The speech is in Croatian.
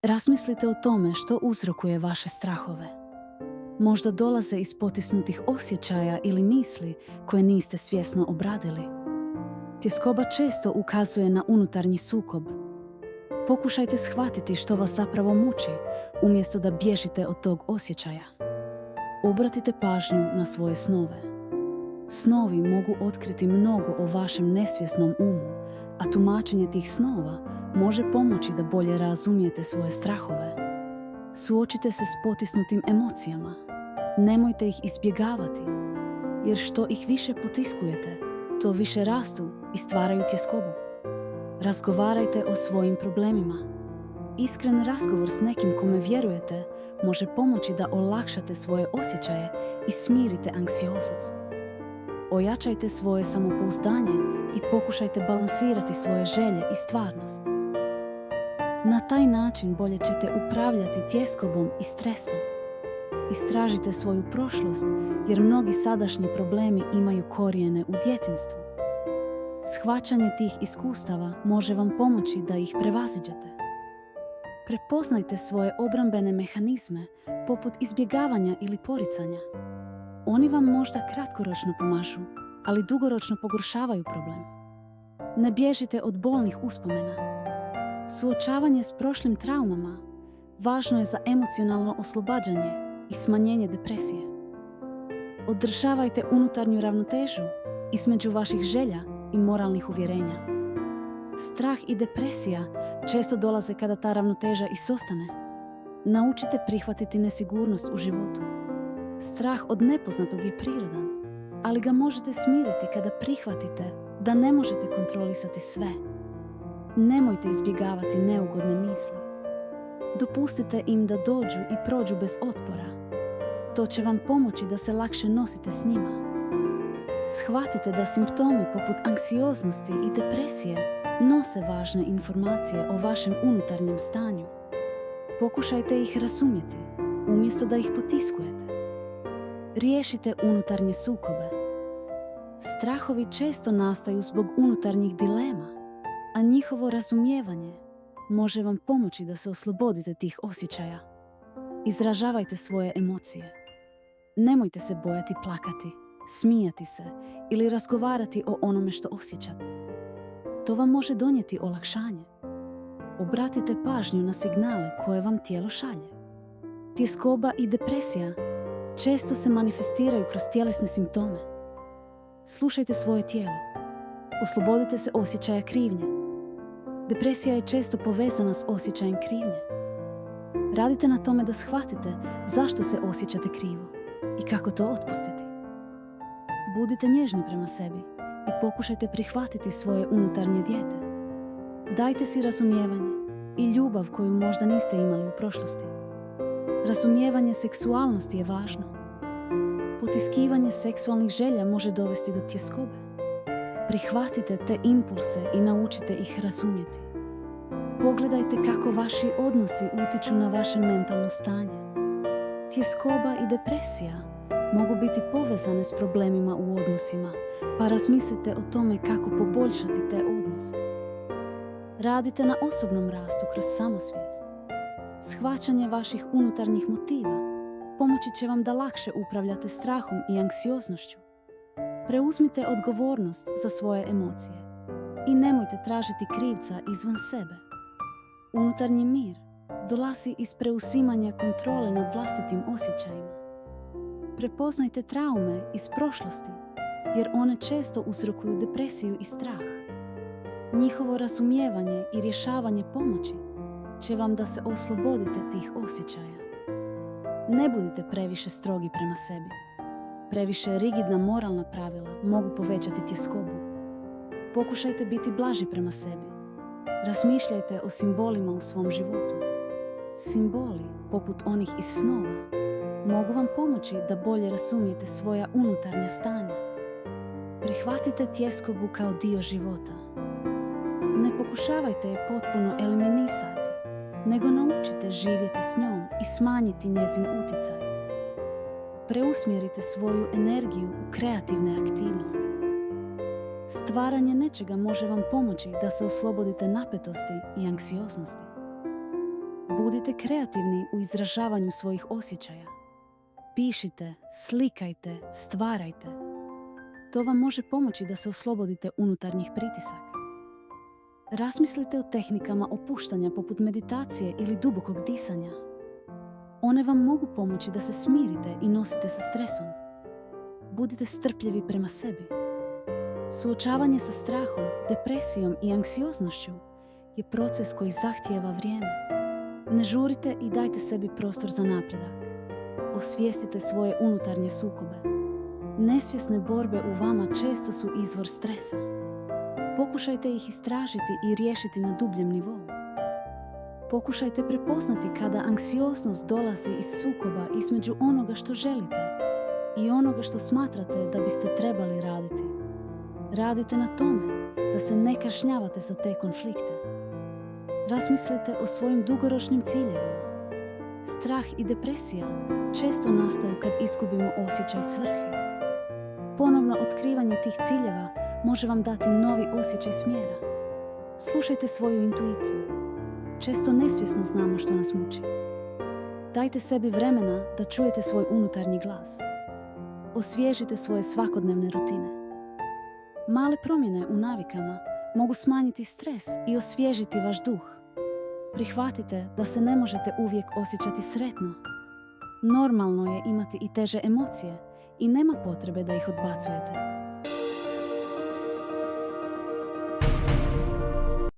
Razmislite o tome što uzrokuje vaše strahove. Možda dolaze iz potisnutih osjećaja ili misli koje niste svjesno obradili. Tjeskoba često ukazuje na unutarnji sukob. Pokušajte shvatiti što vas zapravo muči, umjesto da bježite od tog osjećaja. Obratite pažnju na svoje snove. Snovi mogu otkriti mnogo o vašem nesvjesnom umu, a tumačenje tih snova može pomoći da bolje razumijete svoje strahove. Suočite se s potisnutim emocijama. Nemojte ih izbjegavati, jer što ih više potiskujete, to više rastu i stvaraju tjeskobu. Razgovarajte o svojim problemima. Iskren razgovor s nekim kome vjerujete može pomoći da olakšate svoje osjećaje i smirite anksioznost. Ojačajte svoje samopouzdanje i pokušajte balansirati svoje želje i stvarnost. Na taj način bolje ćete upravljati tjeskobom i stresom. Istražite svoju prošlost, jer mnogi sadašnji problemi imaju korijene u djetinjstvu. Shvaćanje tih iskustava može vam pomoći da ih prevaziđete. Prepoznajte svoje obrambene mehanizme, poput izbjegavanja ili poricanja. Oni vam možda kratkoročno pomažu, ali dugoročno pogoršavaju problem. Ne bježite od bolnih uspomena. Suočavanje s prošlim traumama važno je za emocionalno oslobađanje i smanjenje depresije. Održavajte unutarnju ravnotežu između vaših želja i moralnih uvjerenja. Strah i depresija često dolaze kada ta ravnoteža izostane. Naučite prihvatiti nesigurnost u životu. Strah od nepoznatog je prirodan, ali ga možete smiriti kada prihvatite da ne možete kontrolisati sve. Nemojte izbjegavati neugodne misli. Dopustite im da dođu i prođu bez otpora. To će vam pomoći da se lakše nosite s njima. Shvatite da simptomi poput anksioznosti i depresije nose važne informacije o vašem unutarnjem stanju. Pokušajte ih razumjeti, umjesto da ih potiskujete. Riješite unutarnje sukobe. Strahovi često nastaju zbog unutarnjih dilema, a njihovo razumijevanje može vam pomoći da se oslobodite tih osjećaja. Izražavajte svoje emocije. Nemojte se bojati plakati, smijati se ili razgovarati o onome što osjećate. To vam može donijeti olakšanje. Obratite pažnju na signale koje vam tijelo šalje. Tjeskoba i depresija često se manifestiraju kroz tjelesne simptome. Slušajte svoje tijelo. Oslobodite se osjećaja krivnje. Depresija je često povezana s osjećajem krivnje. Radite na tome da shvatite zašto se osjećate krivo i kako to otpustiti. Budite nježni prema sebi i pokušajte prihvatiti svoje unutarnje dijete. Dajte si razumijevanje i ljubav koju možda niste imali u prošlosti. Razumijevanje seksualnosti je važno. Potiskivanje seksualnih želja može dovesti do tjeskobe. Prihvatite te impulse i naučite ih razumjeti. Pogledajte kako vaši odnosi utiču na vaše mentalno stanje. Tjeskoba i depresija mogu biti povezane s problemima u odnosima, pa razmislite o tome kako poboljšati te odnose. Radite na osobnom rastu kroz samosvijest. Shvaćanje vaših unutarnjih motiva pomoći će vam da lakše upravljate strahom i anksioznošću. Preuzmite odgovornost za svoje emocije i nemojte tražiti krivca izvan sebe. Unutarnji mir dolazi iz preuzimanja kontrole nad vlastitim osjećajima. Prepoznajte traume iz prošlosti, jer one često uzrokuju depresiju i strah. Njihovo razumijevanje i rješavanje pomoći će vam da se oslobodite tih osjećaja. Ne budite previše strogi prema sebi. Previše rigidna moralna pravila mogu povećati tjeskobu. Pokušajte biti blaži prema sebi. Razmišljajte o simbolima u svom životu. Simboli, poput onih iz snova, mogu vam pomoći da bolje razumijete svoja unutarnja stanja. Prihvatite tjeskobu kao dio života. Ne pokušavajte je potpuno eliminisati, nego naučite živjeti s njom i smanjiti njezin utjecaj. Preusmjerite svoju energiju u kreativne aktivnosti. Stvaranje nečega može vam pomoći da se oslobodite napetosti i anksioznosti. Budite kreativni u izražavanju svojih osjećaja. Pišite, slikajte, stvarajte. To vam može pomoći da se oslobodite unutarnjih pritisaka. Razmislite o tehnikama opuštanja poput meditacije ili dubokog disanja. One vam mogu pomoći da se smirite i nosite sa stresom. Budite strpljivi prema sebi. Suočavanje sa strahom, depresijom i anksioznošću je proces koji zahtijeva vrijeme. Ne žurite i dajte sebi prostor za napredak. Osvijestite svoje unutarnje sukobe. Nesvjesne borbe u vama često su izvor stresa. Pokušajte ih istražiti i riješiti na dubljem nivou. Pokušajte prepoznati kada anksioznost dolazi iz sukoba između onoga što želite i onoga što smatrate da biste trebali raditi. Radite na tome da se ne kažnjavate za te konflikte. Razmislite o svojim dugoročnim ciljevima. Strah i depresija često nastaju kad izgubimo osjećaj svrhe. Ponovno otkrivanje tih ciljeva može vam dati novi osjećaj smjera. Slušajte svoju intuiciju. Često nesvjesno znamo što nas muči. Dajte sebi vremena da čujete svoj unutarnji glas. Osvježite svoje svakodnevne rutine. Male promjene u navikama mogu smanjiti stres i osvježiti vaš duh. Prihvatite da se ne možete uvijek osjećati sretno. Normalno je imati i teže emocije i nema potrebe da ih odbacujete.